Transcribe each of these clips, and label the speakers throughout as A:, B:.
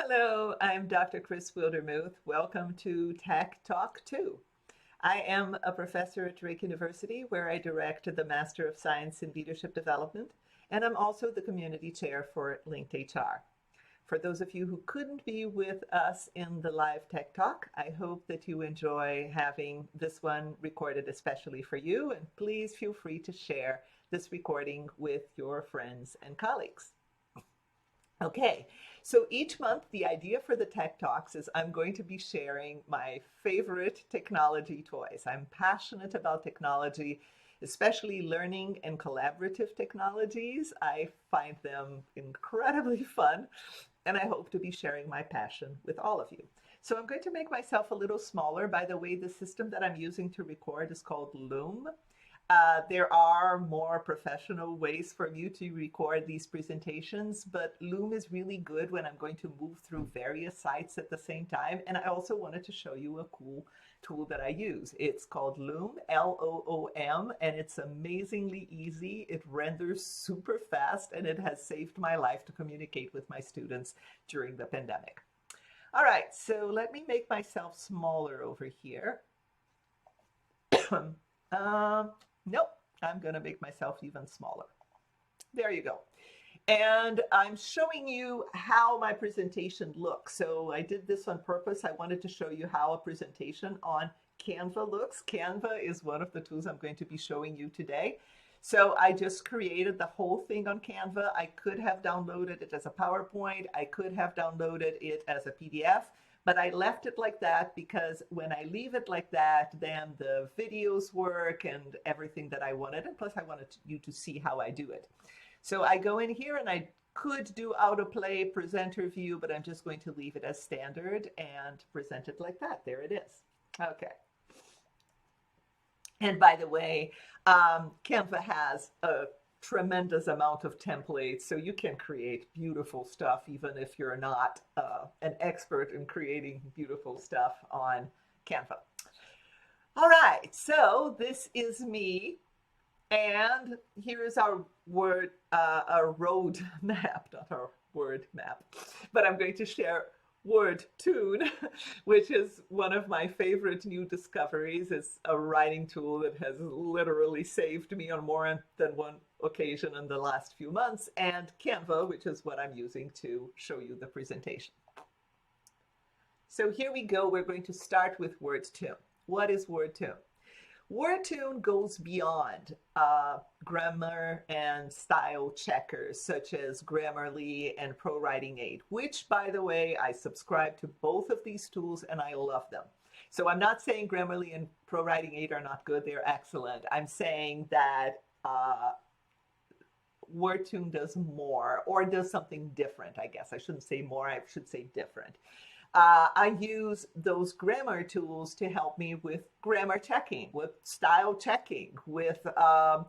A: Hello, I'm Dr. Chris Wildermuth. Welcome to Tech Talk 2. I am a professor at Drake University where I direct the Master of Science in Leadership Development, and I'm also the community chair for Linked HR. For those of you who couldn't be with us in the live Tech Talk, I hope that you enjoy having this one recorded especially for you, and please feel free to share this recording with your friends and colleagues. Okay, so each month the idea for the Tech Talks is I'm going to be sharing my favorite technology toys. I'm passionate about technology, especially learning and collaborative technologies. I find them incredibly fun, and I hope to be sharing my passion with all of you. So I'm going to make myself a little smaller. By the way, the system that I'm using to record is called Loom. There are more professional ways for you to record these presentations, but Loom is really good when I'm going to move through various sites at the same time. And I also wanted to show you a cool tool that I use. It's called Loom, Loom, and it's amazingly easy. It renders super fast, and it has saved my life to communicate with my students during the pandemic. All right, so let me make myself smaller over here. Nope, I'm going to make myself even smaller. There you go. And I'm showing you how my presentation looks. So I did this on purpose. I wanted to show you how a presentation on CANVA looks. CANVA is one of the tools I'm going to be showing you today. So I just created the whole thing on Canva. I could have downloaded it as a PowerPoint. I could have downloaded it as a PDF. But I left it like that because when I leave it like that, then the videos work and everything that I wanted. And plus I wanted you to see how I do it. So I go in here and I could do autoplay presenter view, but I'm just going to leave it as standard and present it like that. There it is. Okay. And by the way, Canva has a tremendous amount of templates, so you can create beautiful stuff even if you're not an expert in creating beautiful stuff on Canva. All right, so this is me, and here is our road map, not our word map, but I'm going to share WordTune, which is one of my favorite new discoveries. It's a writing tool that has literally saved me on more than one occasion in the last few months, and Canva, which is what I'm using to show you the presentation. So here we go. We're going to start with WordTune. What is WordTune? WordTune goes beyond grammar and style checkers such as Grammarly and ProWriting8, which, by the way, I subscribe to both of these tools and I love them. So I'm not saying Grammarly and ProWriting8 are not good, they're excellent. I'm saying that WordTune does more, or does something different, I guess. I shouldn't say more, I should say different. I use those grammar tools to help me with grammar checking, with style checking, with, oh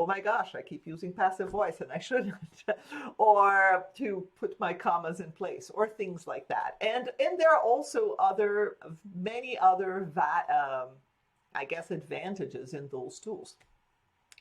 A: my gosh, I keep using passive voice and I shouldn't, or to put my commas in place, or things like that. And there are also many other, I guess, advantages in those tools.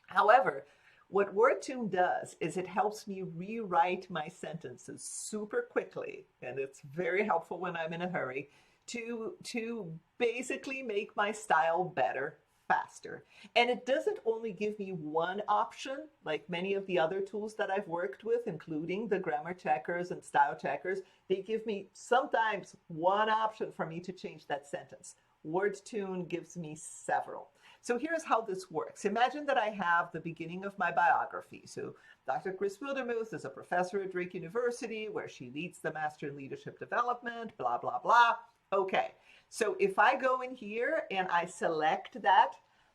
A: However, what WordTune does is it helps me rewrite my sentences super quickly, and it's very helpful when I'm in a hurry, to basically make my style better, faster. And it doesn't only give me one option, like many of the other tools that I've worked with, including the grammar checkers and style checkers. They give me sometimes one option for me to change that sentence. WordTune gives me several. So here's how this works. Imagine that I have the beginning of my biography. So Dr. Chris Wildermuth is a professor at Drake University where she leads the Master in Leadership Development, blah, blah, blah. Okay, so if I go in here and I select that,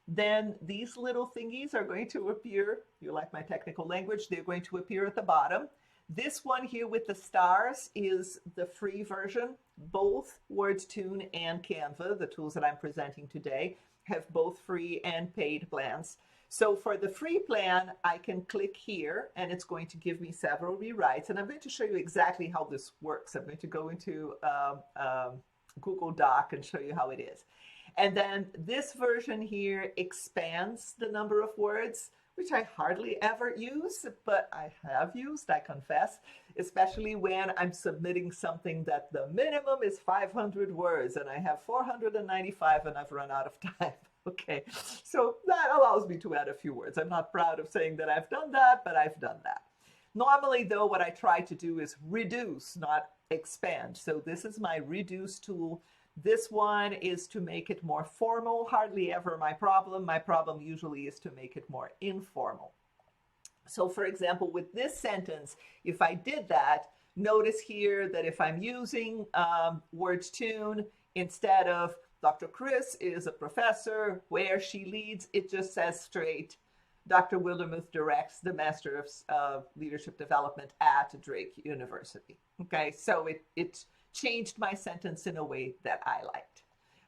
A: then these little thingies are going to appear. You like my technical language? They're going to appear at the bottom. This one here with the stars is the free version. Both WordTune and Canva, the tools that I'm presenting today, have both free and paid plans. So for the free plan, I can click here and it's going to give me several rewrites. And I'm going to show you exactly how this works. I'm going to go into Google Doc and show you how it is. And then this version here expands the number of words, which I hardly ever use, but I have used, I confess. especially when I'm submitting something that the minimum is 500 words and I have 495 and I've run out of time. Okay, so that allows me to add a few words. I'm not proud of saying that I've done that, but I've done that. Normally, though, what I try to do is reduce, not expand. So this is my reduce tool. This one is to make it more formal, hardly ever my problem. My problem usually is to make it more informal. So for example, with this sentence, if I did that, notice here that if I'm using WordTune, instead of Dr. Chris is a professor where she leads, it just says straight, Dr. Wildermuth directs the Master of Leadership Development at Drake University. Okay, so it changed my sentence in a way that I liked.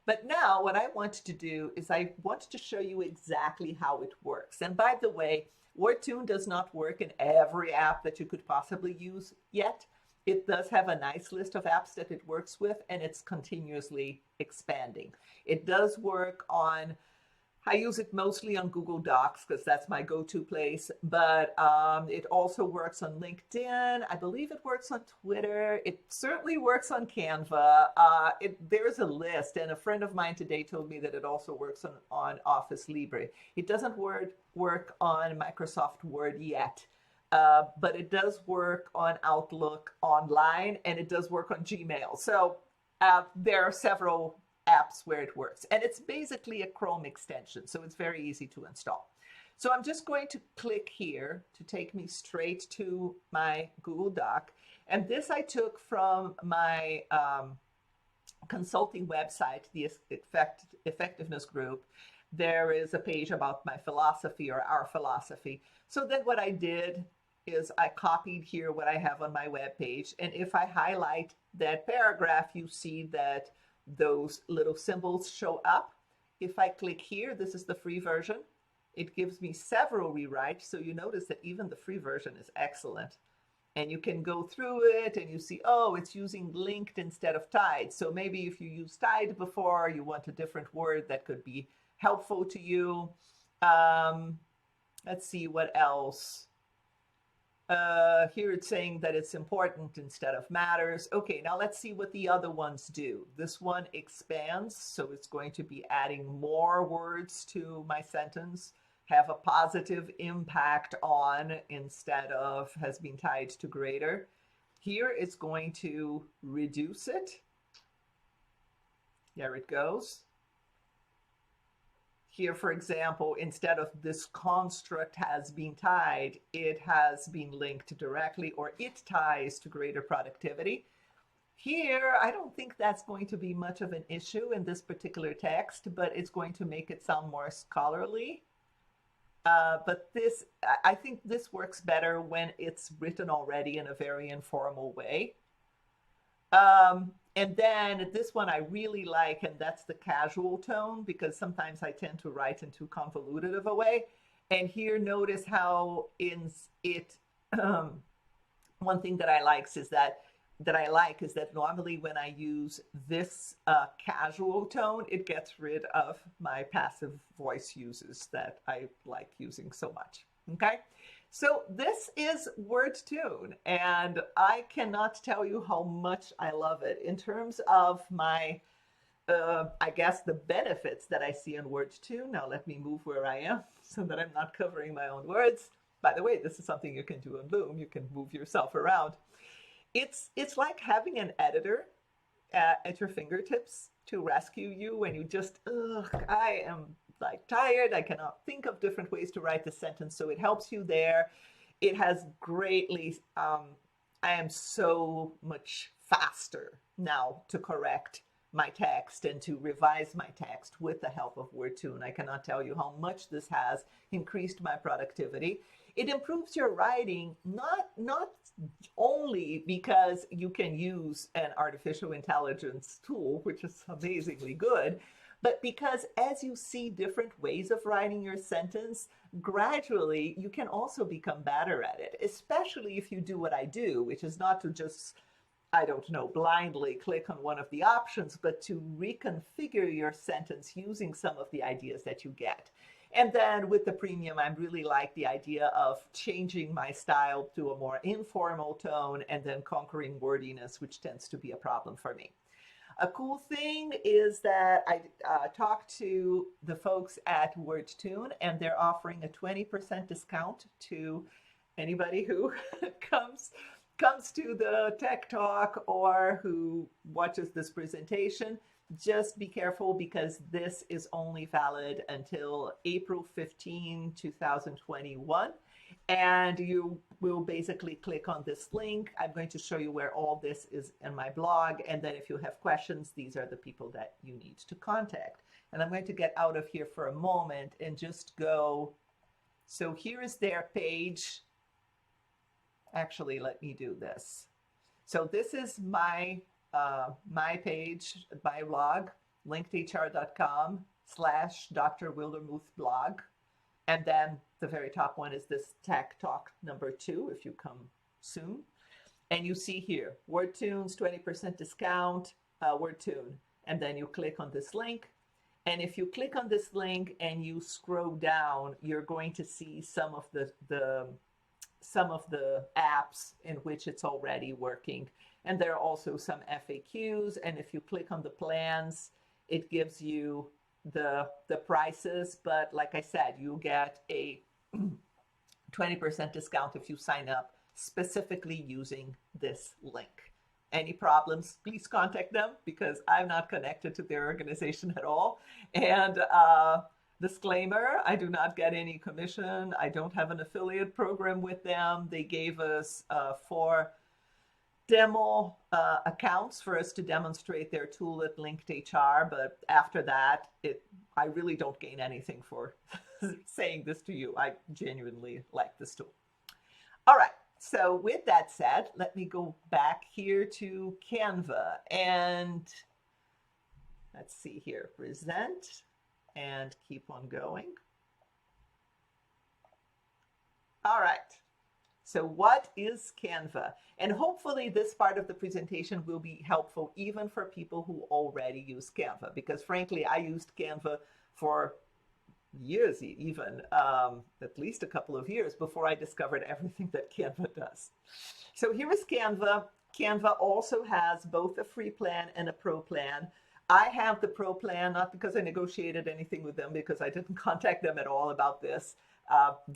A: But now what I want to do is I want to show you exactly how it works. And by the way, WordTune does not work in every app that you could possibly use yet. It does have a nice list of apps that it works with, and it's continuously expanding. It does work on, I use it mostly on Google Docs because that's my go-to place, but it also works on LinkedIn. I believe it works on Twitter. It certainly works on CANVA. There's a list, and a friend of mine today told me that it also works on Office Libre. It doesn't work on Microsoft Word yet, but it does work on Outlook Online, and it does work on Gmail. So there are several apps where it works, and it's basically a Chrome extension, so it's very easy to install. So I'm just going to click here to take me straight to my Google Doc, and this I took from my consulting website, the Effectiveness Group. There is a page about my philosophy or our philosophy. So then what I did is I copied here what I have on my web page, and if I highlight that paragraph, you see that those little symbols show up. If I click here, this is the free version. It gives me several rewrites, so you notice that even the free version is excellent. And you can go through it and you see, oh, it's using linked instead of tied. So maybe if you used tied before, you want a different word that could be helpful to you. Let's see what else. Here it's saying that it's important instead of matters. Okay, now let's see what the other ones do. This one expands, so it's going to be adding more words to my sentence, have a positive impact on instead of has been tied to greater. Here it's going to reduce it. There it goes. Here, for example, instead of this construct has been tied, it has been linked directly, or it ties to greater productivity. Here, I don't think that's going to be much of an issue in this particular text, but it's going to make it sound more scholarly. But this, I think this works better when it's written already in a very informal way. And then this one I really like, and that's the casual tone, because sometimes I tend to write in too convoluted of a way. And here, notice how one thing that I like is that normally when I use this casual tone, it gets rid of my passive voice uses that I like using so much. Okay. So this is WordTune, and I cannot tell you how much I love it. In terms of my, I guess, the benefits that I see in WordTune. Now let me move where I am so that I'm not covering my own words. By the way, this is something you can do in Loom. You can move yourself around. It's like having an editor at your fingertips to rescue you when you just, I am like tired, I cannot think of different ways to write the sentence, so it helps you there. It has greatly, I am so much faster now to correct my text and to revise my text with the help of WordTune. I cannot tell you how much this has increased my productivity. It improves your writing, not only because you can use an artificial intelligence tool, which is amazingly good, but because as you see different ways of writing your sentence, gradually you can also become better at it, especially if you do what I do, which is not to just, I don't know, blindly click on one of the options, but to reconfigure your sentence using some of the ideas that you get. And then with the premium, I really like the idea of changing my style to a more informal tone and then conquering wordiness, which tends to be a problem for me. A cool thing is that I talked to the folks at WordTune, and they're offering a 20% discount to anybody who comes to the tech talk or who watches this presentation. Just be careful because this is only valid until April 15, 2021. And you will basically click on this link. I'm going to show you where all this is in my blog. And then if you have questions, these are the people that you need to contact. And I'm going to get out of here for a moment and just go. So here is their page. Actually, let me do this. So this is my page, my blog, linkedhr.com/Dr. Wildermuth blog. And then the very top one is this Tech Talk number 2, if you come soon. And you see here, WordTune's 20% discount, WordTune. And then you click on this link. And if you click on this link and you scroll down, you're going to see some of the apps in which it's already working. And there are also some FAQs. And if you click on the plans, it gives you the prices. But like I said, you get a 20% discount if you sign up specifically using this link. Any problems, please contact them because I'm not connected to their organization at all. And disclaimer, I do not get any commission. I don't have an affiliate program with them. They gave us 4 demo accounts for us to demonstrate their tool at Linked HR. But after that, I really don't gain anything for saying this to you. I genuinely like this tool. All right. So with that said, let me go back here to Canva and let's see here, present and keep on going. All right. So what is Canva? And hopefully this part of the presentation will be helpful even for people who already use Canva, because frankly, I used Canva for years, even at least a couple of years before I discovered everything that Canva does. So here is Canva. Canva also has both a free plan and a pro plan. I have the pro plan, not because I negotiated anything with them, because I didn't contact them at all about this.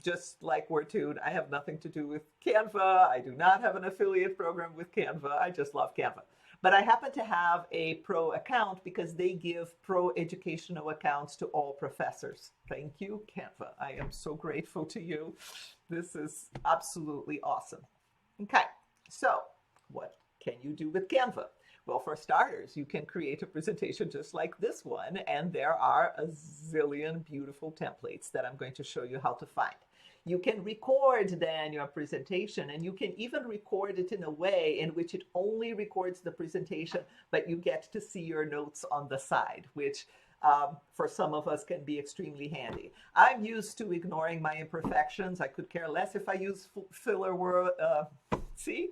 A: Just like WordTune, I have nothing to do with Canva. I do not have an affiliate program with Canva. I just love Canva. But I happen to have a pro account because they give pro educational accounts to all professors. Thank you, Canva. I am so grateful to you. This is absolutely awesome. Okay, so what can you do with Canva? Well, for starters, you can create a presentation just like this one, and there are a zillion beautiful templates that I'm going to show you how to find. You can record then your presentation, and you can even record it in a way in which it only records the presentation, but you get to see your notes on the side, which for some of us can be extremely handy. I'm used to ignoring my imperfections. I could care less if I use filler word. See?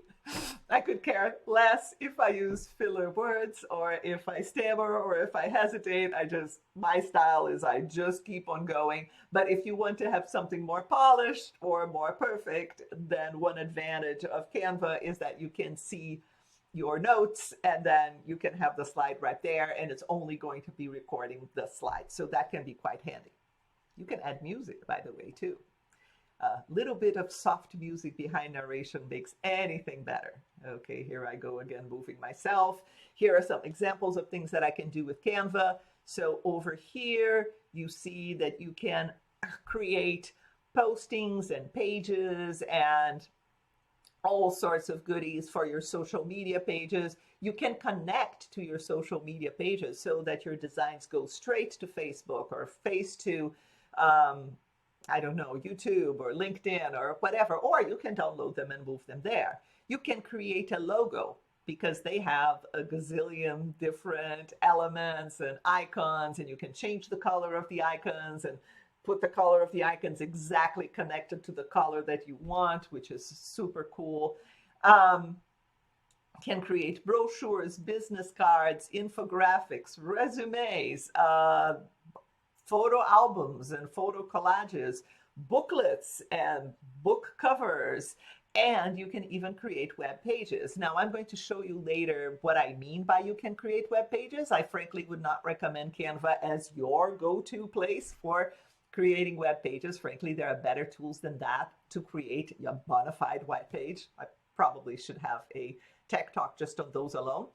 A: I could care less if I use filler words or if I stammer or if I hesitate. My style is I just keep on going. But if you want to have something more polished or more perfect, then one advantage of Canva is that you can see your notes and then you can have the slide right there, and it's only going to be recording the slide. So that can be quite handy. You can add music, by the way, too. A little bit of soft music behind narration makes anything better. Okay, here I go again, moving myself. Here are some examples of things that I can do with Canva. So over here, you see that you can create postings and pages and all sorts of goodies for your social media pages. You can connect to your social media pages so that your designs go straight to Facebook or to I don't know, YouTube or LinkedIn or whatever, or you can download them and move them there. You can create a logo because they have a gazillion different elements and icons, and you can change the color of the icons and put the color of the icons exactly connected to the color that you want, which is super cool. Can create brochures, business cards, infographics, resumes, photo albums and photo collages, booklets and book covers, and you can even create web pages. Now, I'm going to show you later what I mean by you can create web pages. I frankly would not recommend Canva as your go-to place for creating web pages. Frankly, there are better tools than that to create a bona fide web page. I probably should have a tech talk just on those alone.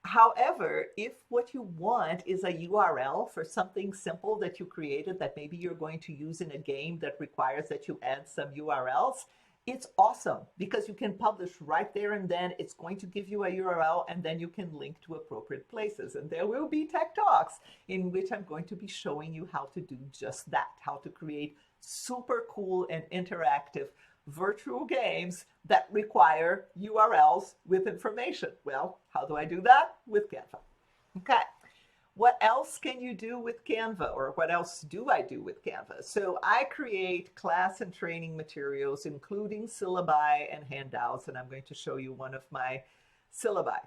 A: However, if what you want is a URL for something simple that you created that maybe you're going to use in a game that requires that you add some URLs, it's awesome because you can publish right there and then. It's going to give you a URL and then you can link to appropriate places. And there will be tech talks in which I'm going to be showing you how to do just that, how to create super cool and interactive virtual games that require URLs with information. Well, how do I do that? With Canva. Okay. What else can you do with Canva, or what else do I do with Canva? So I create class and training materials, including syllabi and handouts, and I'm going to show you one of my syllabi.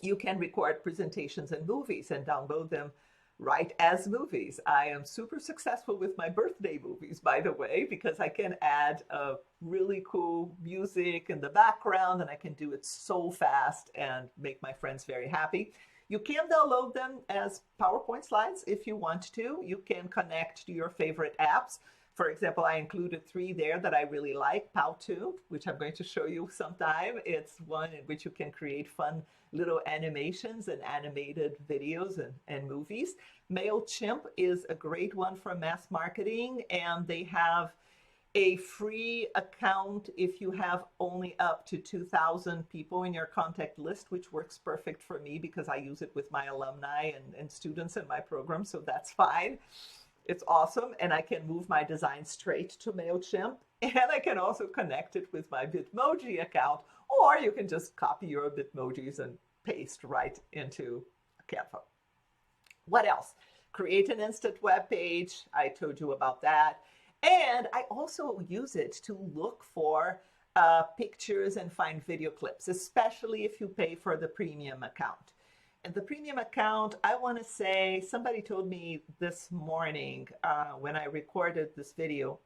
A: You can record presentations and movies and download them right as movies. I am super successful with my birthday movies, by the way, because I can add a really cool music in the background and I can do it so fast and make my friends very happy. You can download them as PowerPoint slides if you want to. You can connect to your favorite apps. For example, I included 3 there that I really like. Powtoon, which I'm going to show you sometime. It's one in which you can create fun little animations and animated videos and movies. MailChimp is a great one for mass marketing, and they have a free account if you have only up to 2,000 people in your contact list, which works perfect for me because I use it with my alumni and students in my program, so that's fine. It's awesome, and I can move my design straight to MailChimp, and I can also connect it with my Bitmoji account, or you can just copy your Bitmojis and paste right into Canva. What else? Create an instant web page. I told you about that. And I also use it to look for pictures and find video clips, especially if you pay for the premium account. And the premium account, I want to say, somebody told me this morning when I recorded this video.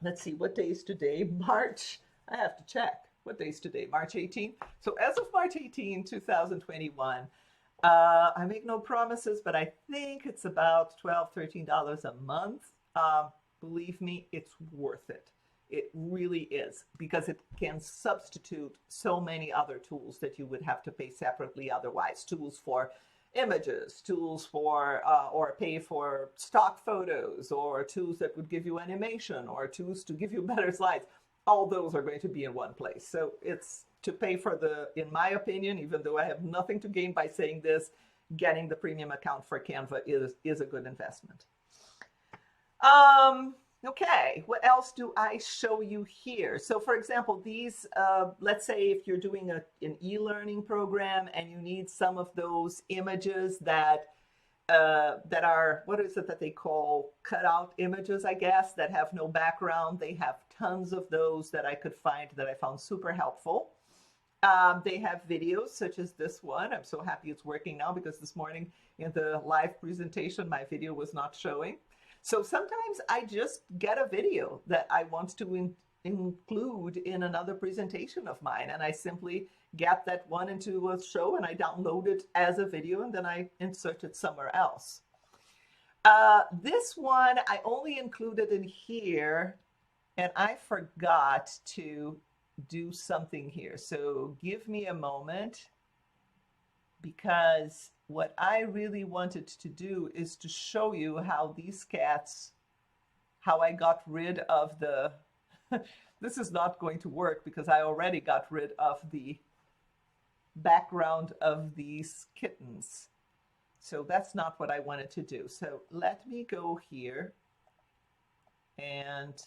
A: Let's see, what day is today? March, I have to check. What day is today? March 18? So as of March 18, 2021, I make no promises, but I think it's about $12, $13 a month. Believe me, it's worth it. It really is, because it can substitute so many other tools that you would have to pay separately otherwise. Tools for images, tools for, or pay for stock photos, or tools that would give you animation, or tools to give you better slides. All those are going to be in one place. So it's to pay for the, in my opinion, even though I have nothing to gain by saying this, getting the premium account for Canva is a good investment. Okay, what else do I show you here? So for example, these, let's say if you're doing an e-learning program and you need some of those images that are, what is it that they call cutout images, I guess, that have no background. They have tons of those that I could find that I found super helpful. They have videos such as this one. I'm so happy it's working now because this morning in the live presentation, my video was not showing. So sometimes I just get a video that I want to include in another presentation of mine, and I simply get that one into a show and I download it as a video and then I insert it somewhere else. This one I only included in here and I forgot to do something here. So give me a moment, because what I really wanted to do is to show you how these cats, how I got rid of the, this is not going to work because I already got rid of the background of these kittens. So that's not what I wanted to do. So let me go here and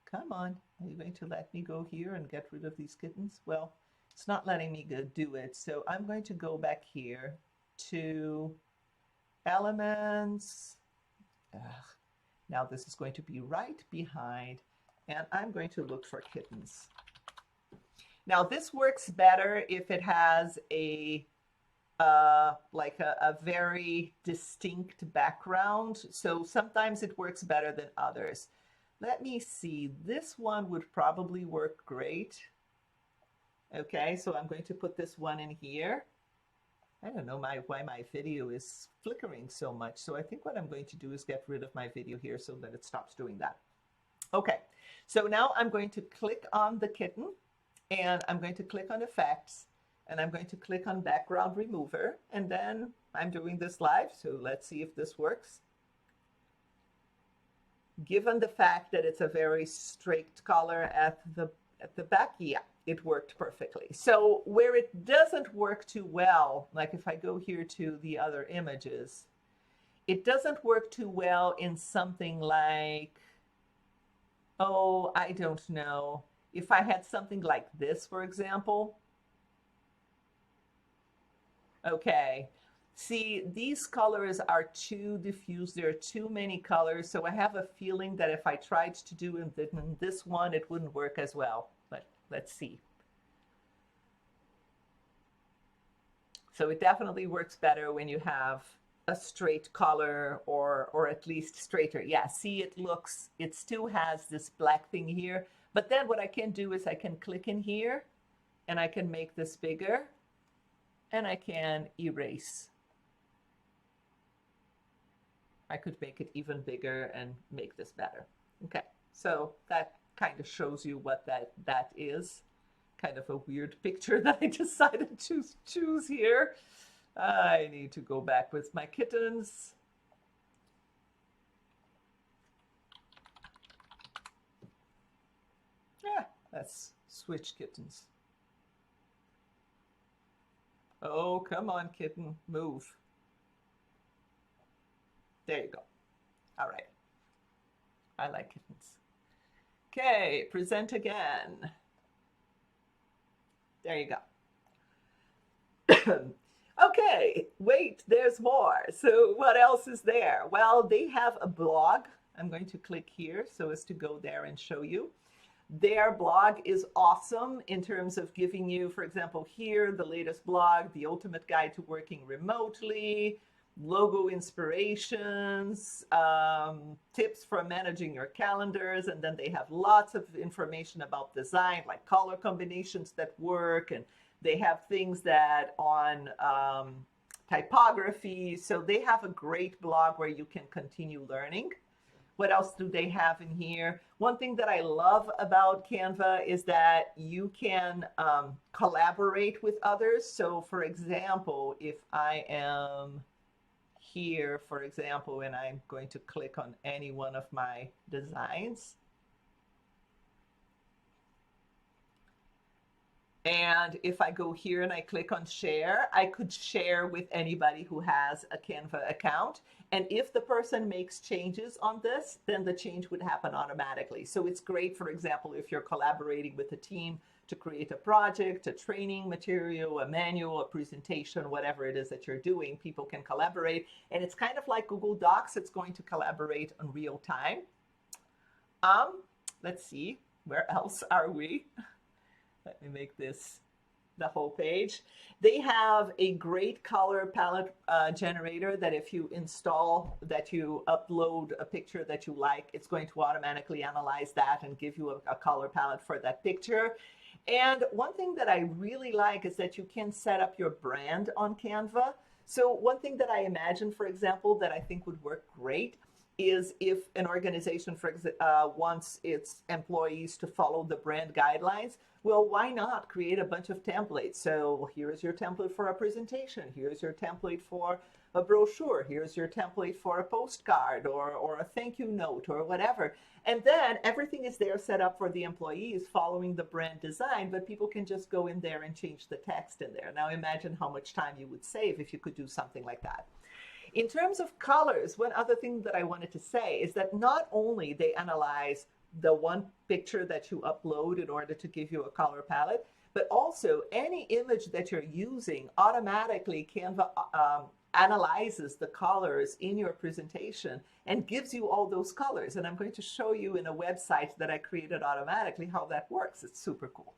A: come on, are you going to let me go here and get rid of these kittens? Well, it's not letting me do it. So I'm going to go back here to elements. Now this is going to be right behind, and I'm going to look for kittens. Now this works better if it has a like a very distinct background. So sometimes it works better than others. Let me see, this one would probably work great. Okay, so I'm going to put this one in here. I don't know why my video is flickering so much. So I think what I'm going to do is get rid of my video here so that it stops doing that. Okay, so now I'm going to click on the kitten and I'm going to click on effects and I'm going to click on background remover, and then I'm doing this live. So let's see if this works. Given the fact that it's a very straight color at the back, yeah, it worked perfectly. So where it doesn't work too well, like if I go here to the other images, it doesn't work too well in something like, oh, I don't know. If I had something like this, for example. Okay. See, these colors are too diffuse. There are too many colors. So I have a feeling that if I tried to do in this one, it wouldn't work as well. But let's see. So it definitely works better when you have a straight color or at least straighter. Yeah, see, it still has this black thing here. But then what I can do is I can click in here and I can make this bigger and I can erase. I could make it even bigger and make this better. Okay, so that kind of shows you what that is. Kind of a weird picture that I decided to choose here. I need to go back with my kittens. Yeah, let's switch kittens. Oh, come on, kitten, move. There you go. All right. I like kittens. Okay, present again. There you go. Okay, wait, there's more. So what else is there? Well, they have a blog. I'm going to click here so as to go there and show you. Their blog is awesome in terms of giving you, for example, here, the latest blog, the ultimate guide to working remotely, logo inspirations, tips for managing your calendars, and then they have lots of information about design, like color combinations that work, and they have things that on typography. So they have a great blog where you can continue learning. What else do they have in here? One thing that I love about Canva is that you can collaborate with others. So for example, if I am here, for example, and I'm going to click on any one of my designs, and if I go here and I click on share, I could share with anybody who has a Canva account. And if the person makes changes on this, then the change would happen automatically. So it's great, for example, if you're collaborating with a team to create a project, a training material, a manual, a presentation, whatever it is that you're doing, people can collaborate. And it's kind of like Google Docs. It's going to collaborate in real time. Let's see, where else are we? Let me make this the whole page. They have a great color palette generator that if you install, that you upload a picture that you like, it's going to automatically analyze that and give you a color palette for that picture. And one thing that I really like is that you can set up your brand on Canva. So one thing that I imagine, for example, that I think would work great is if an organization wants its employees to follow the brand guidelines, well, why not create a bunch of templates? So here's your template for a presentation. Here's your template for a brochure. Here's your template for a postcard or a thank you note or whatever. And then everything is there set up for the employees following the brand design, but people can just go in there and change the text in there. Now imagine how much time you would save if you could do something like that. In terms of colors, one other thing that I wanted to say is that not only they analyze the one picture that you upload in order to give you a color palette, but also any image that you're using, automatically Canva analyzes the colors in your presentation and gives you all those colors. And I'm going to show you in a website that I created automatically how that works. It's super cool.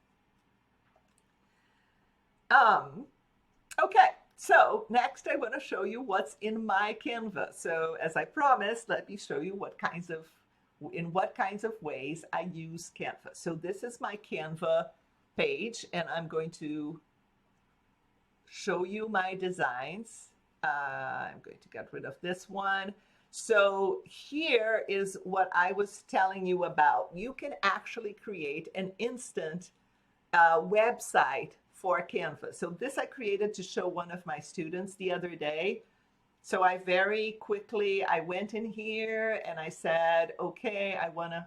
A: Okay. So next I want to show you what's in my Canva. So as I promised, let me show you in what kinds of ways I use Canva. So this is my Canva page, and I'm going to show you my designs. I'm going to get rid of this one. So here is what I was telling you about. You can actually create an instant website for Canva. So this I created to show one of my students the other day. So I very quickly, I went in here and I said, okay, I want to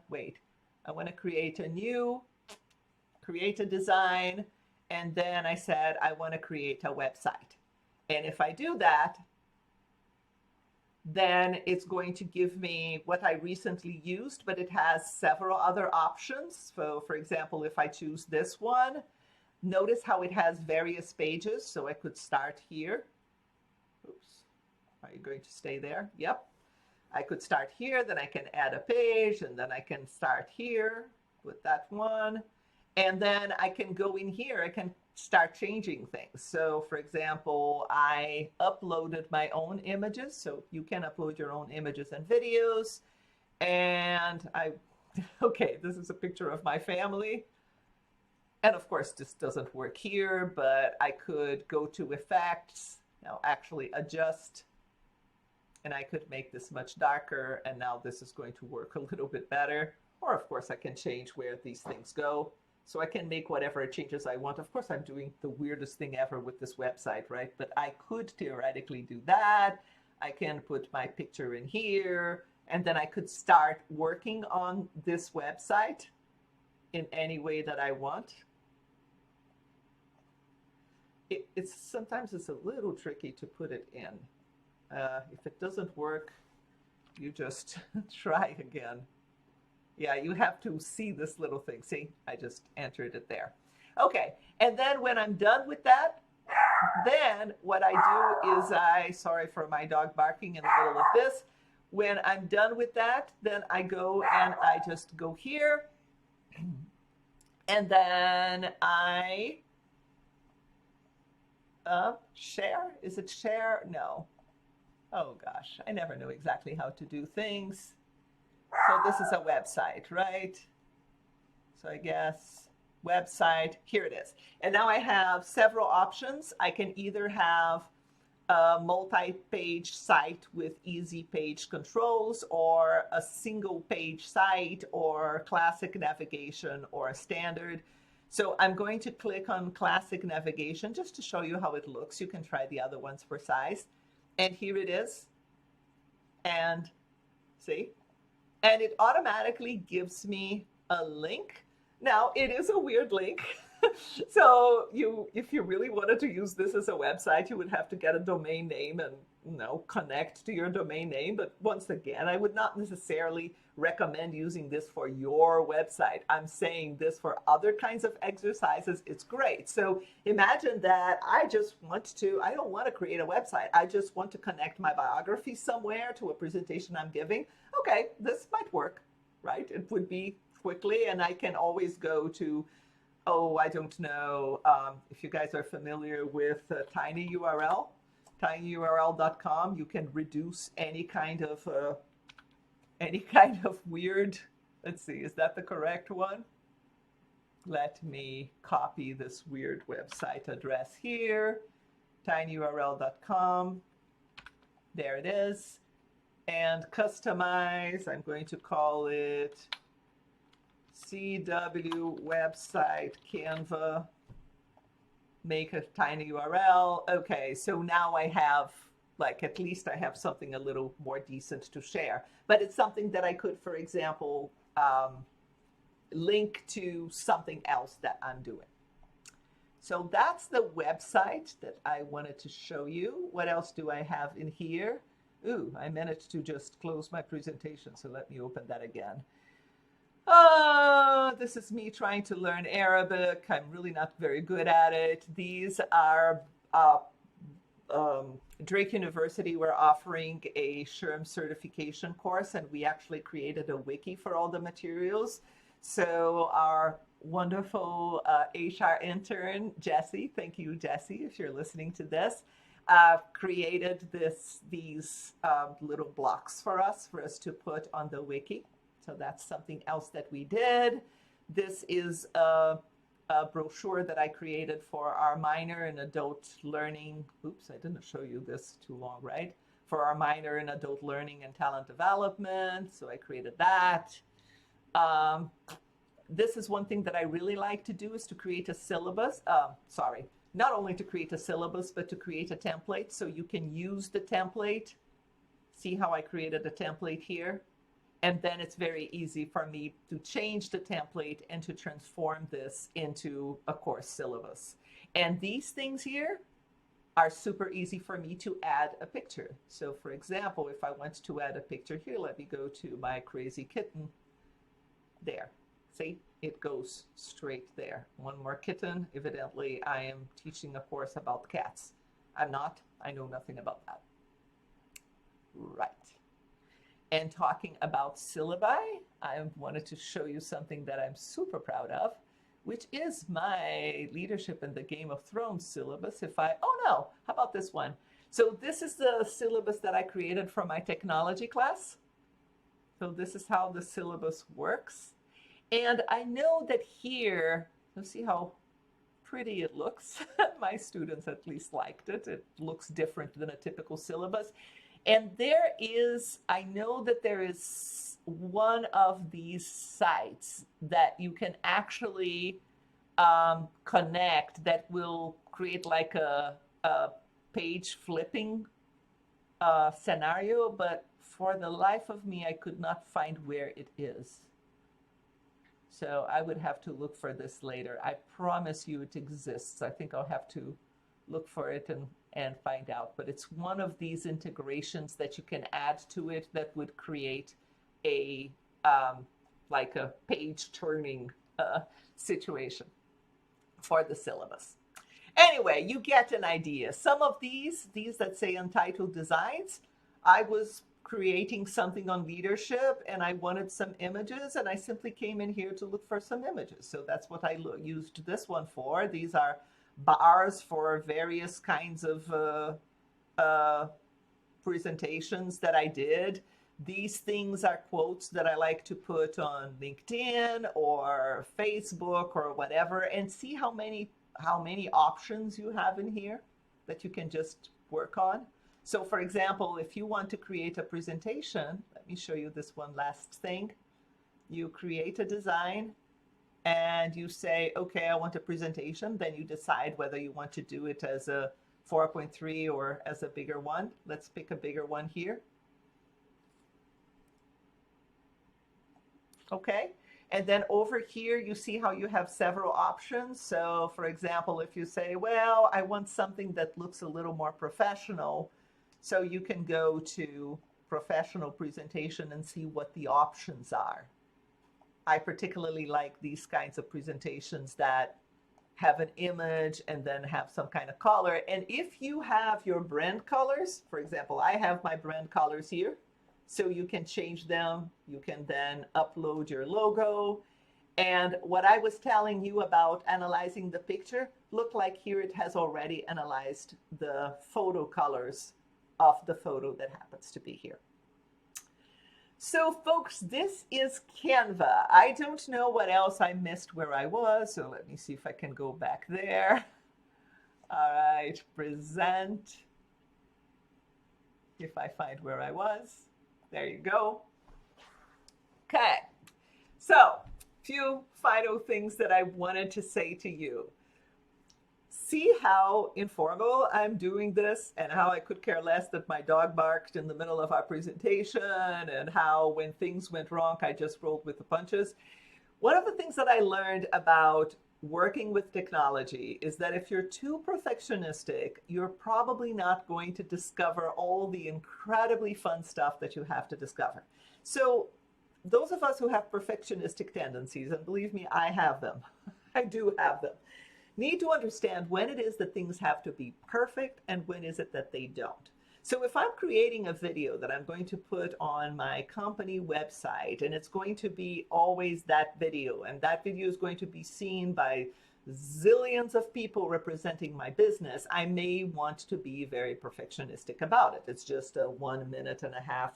A: create a design. And then I said, I want to create a website. And if I do that, then it's going to give me what I recently used, but it has several other options. So for example, if I choose this one, notice how it has various pages. So I could start here. Oops. Are you going to stay there? Yep. I could start here, then I can add a page, and then I can start here with that one. And then I can go in here, I can start changing things. So for example, I uploaded my own images. So you can upload your own images and videos. And okay, this is a picture of my family. And of course, this doesn't work here, but I could go to effects, now actually adjust, and I could make this much darker. And now this is going to work a little bit better. Or of course, I can change where these things go. So I can make whatever changes I want. Of course, I'm doing the weirdest thing ever with this website, right? But I could theoretically do that. I can put my picture in here, and then I could start working on this website in any way that I want. Sometimes it's a little tricky to put it in. If it doesn't work, you just try again. Yeah, you have to see this little thing. See, I just entered it there. Okay, and then when I'm done with that, then what I do is sorry for my dog barking in the middle of this. When I'm done with that, then I go and I just go here. And then I share. Is it share? No. Oh gosh, I never know exactly how to do things. So this is a website, right? So I guess website, here it is. And now I have several options. I can either have a multi-page site with easy page controls, or a single page site, or classic navigation, or a standard. So I'm going to click on classic navigation just to show you how it looks. You can try the other ones for size. And here it is. And see? And it automatically gives me a link. Now, it is a weird link. So if you really wanted to use this as a website, you would have to get a domain name and connect to your domain name. But once again, I would not necessarily recommend using this for your website. I'm saying this for other kinds of exercises. It's great. So imagine that I don't want to create a website. I just want to connect my biography somewhere to a presentation I'm giving. Okay, this might work, right? It would be quickly, and I can always go to, I don't know if you guys are familiar with tinyurl, tinyurl.com. You can reduce any kind of weird, let's see, is that the correct one? Let me copy this weird website address here, tinyurl.com. There it is. And customize, I'm going to call it CW website Canva, make a tiny URL. Okay, so now I have, at least I have something a little more decent to share. But it's something that I could, for example, link to something else that I'm doing. So that's the website that I wanted to show you. What else do I have in here? Ooh, I managed to just close my presentation, so let me open that again. This is me trying to learn Arabic. I'm really not very good at it. These are Drake University. We're offering a SHRM certification course, and we actually created a wiki for all the materials. So our wonderful HR intern, Jessie, thank you, Jessie, if you're listening to this, created these little blocks for us to put on the wiki. So that's something else that we did. This is a brochure that I created for our minor and adult learning. Oops, I didn't show you this too long, right? For our minor in adult learning and talent development. So I created that. This is one thing that I really like to do, is to create a syllabus. Not only to create a syllabus, but to create a template so you can use the template. See how I created a template here? And then it's very easy for me to change the template and to transform this into a course syllabus. And these things here are super easy for me to add a picture. So for example, if I want to add a picture here, let me go to my crazy kitten. There. See, it goes straight there. One more kitten. Evidently, I am teaching a course about cats. I'm not. I know nothing about that. Right. And talking about syllabi, I wanted to show you something that I'm super proud of, which is my Leadership in the Game of Thrones syllabus. Oh no, how about this one? So this is the syllabus that I created for my technology class. So this is how the syllabus works. And I know that here, let's see how pretty it looks. My students at least liked it. It looks different than a typical syllabus. And there is, I know that there is one of these sites that you can actually connect that will create like a page flipping scenario, but for the life of me, I could not find where it is. So I would have to look for this later. I promise you it exists. I think I'll have to look for it and find out. But it's one of these integrations that you can add to it that would create a like a page turning situation for the syllabus. Anyway, you get an idea. Some of these that say Untitled Designs, I was creating something on leadership and I wanted some images and I simply came in here to look for some images. So that's what I used this one for. These are bars for various kinds of presentations that I did. These things are quotes that I like to put on LinkedIn or Facebook or whatever, and see how many options you have in here that you can just work on. So for example, if you want to create a presentation, let me show you this one last thing. You create a design and you say, okay, I want a presentation. Then you decide whether you want to do it as a 4.3 or as a bigger one. Let's pick a bigger one here. Okay. And then over here, you see how you have several options. So for example, if you say, well, I want something that looks a little more professional, so you can go to professional presentation and see what the options are. I particularly like these kinds of presentations that have an image and then have some kind of color. And if you have your brand colors, for example, I have my brand colors here, so you can change them. You can then upload your logo. And what I was telling you about analyzing the picture, look like here it has already analyzed the photo colors of the photo that happens to be here. So folks, this is Canva. I don't know what else I missed where I was, so let me see if I can go back there. All right, present. If I find where I was, there you go. Okay, so few final things that I wanted to say to you. See how informal I'm doing this and how I could care less that my dog barked in the middle of our presentation and how when things went wrong, I just rolled with the punches. One of the things that I learned about working with technology is that if you're too perfectionistic, you're probably not going to discover all the incredibly fun stuff that you have to discover. So those of us who have perfectionistic tendencies, and believe me, I have them, I do have them, need to understand when it is that things have to be perfect and when is it that they don't. So if I'm creating a video that I'm going to put on my company website, and it's going to be always that video, and that video is going to be seen by zillions of people representing my business, I may want to be very perfectionistic about it. It's just a 1.5 minute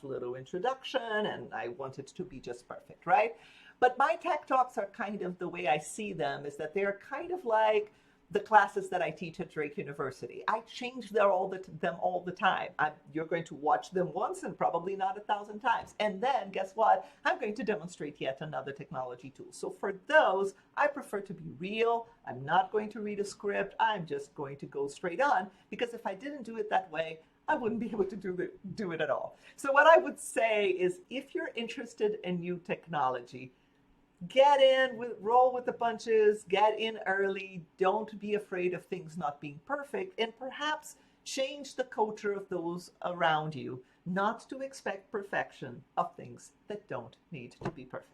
A: little introduction, and I want it to be just perfect, right? But my tech talks are kind of, the way I see them is that they're kind of like the classes that I teach at Drake University. I change them all the time. You're going to watch them once and probably not 1,000 times. And then guess what? I'm going to demonstrate yet another technology tool. So for those, I prefer to be real. I'm not going to read a script. I'm just going to go straight on, because if I didn't do it that way, I wouldn't be able to do it at all. So what I would say is, if you're interested in new technology, get in, roll with the punches, get in early. Don't be afraid of things not being perfect, and perhaps change the culture of those around you, not to expect perfection of things that don't need to be perfect.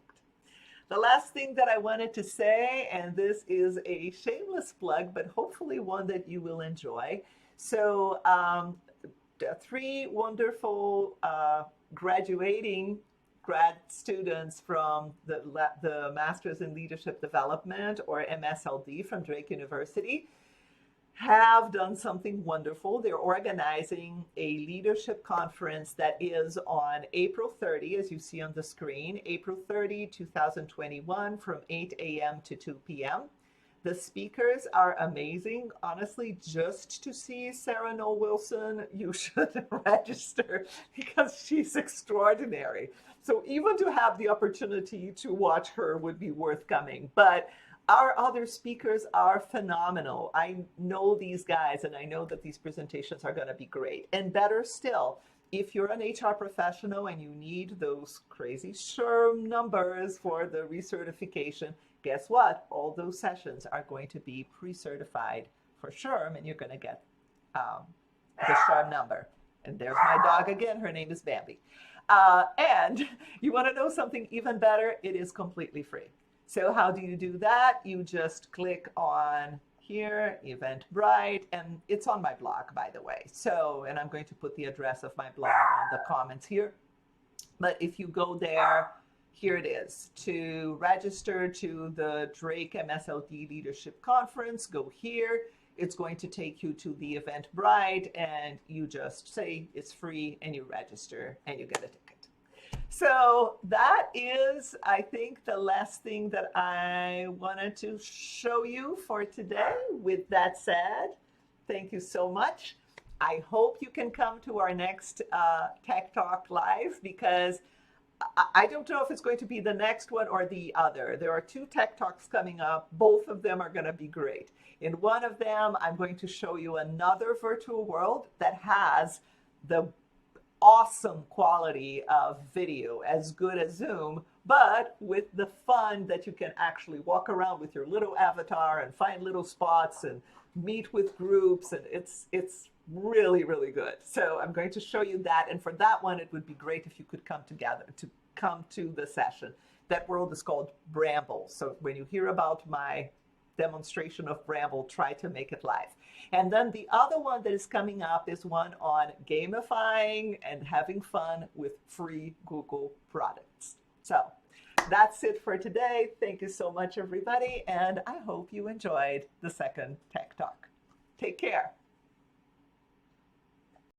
A: The last thing that I wanted to say, and this is a shameless plug, but hopefully one that you will enjoy. So 3 wonderful graduating grad students from the Masters in Leadership Development, or MSLD, from Drake University have done something wonderful. They're organizing a leadership conference that is on April 30, as you see on the screen, April 30, 2021, from 8 a.m. to 2 p.m. The speakers are amazing. Honestly, just to see Sarah Noel Wilson, you should register, because she's extraordinary. So even to have the opportunity to watch her would be worth coming. But our other speakers are phenomenal. I know these guys, and I know that these presentations are going to be great. And better still, if you're an HR professional and you need those crazy SHRM numbers for the recertification, guess what? All those sessions are going to be pre-certified for SHRM, and you're going to get the SHRM number. And there's my dog again. Her name is Bambi. And you want to know something even better? It is completely free. So how do you do that? You just click on here, Eventbrite, and it's on my blog, by the way. So, and I'm going to put the address of my blog on the comments here. But if you go there, here it is. To register to the Drake MSLD Leadership Conference, go here. It's going to take you to the Eventbrite, and you just say it's free, and you register, and you get a ticket. So that is, I think, the last thing that I wanted to show you for today. With that said, thank you so much. I hope you can come to our next Tech Talk Live, because I don't know if it's going to be the next one or the other. There are 2 Tech Talks coming up. Both of them are going to be great. In one of them, I'm going to show you another virtual world that has the awesome quality of video, as good as Zoom, but with the fun that you can actually walk around with your little avatar and find little spots and meet with groups, and it's really, really good. So I'm going to show you that, and for that one, it would be great if you could come to the session. That world is called Bramble. So when you hear about my demonstration of Bramble, try to make it live. And then the other one that is coming up is one on gamifying and having fun with free Google products. So that's it for today. Thank you so much, everybody, and I hope you enjoyed the second Tech Talk. Take care.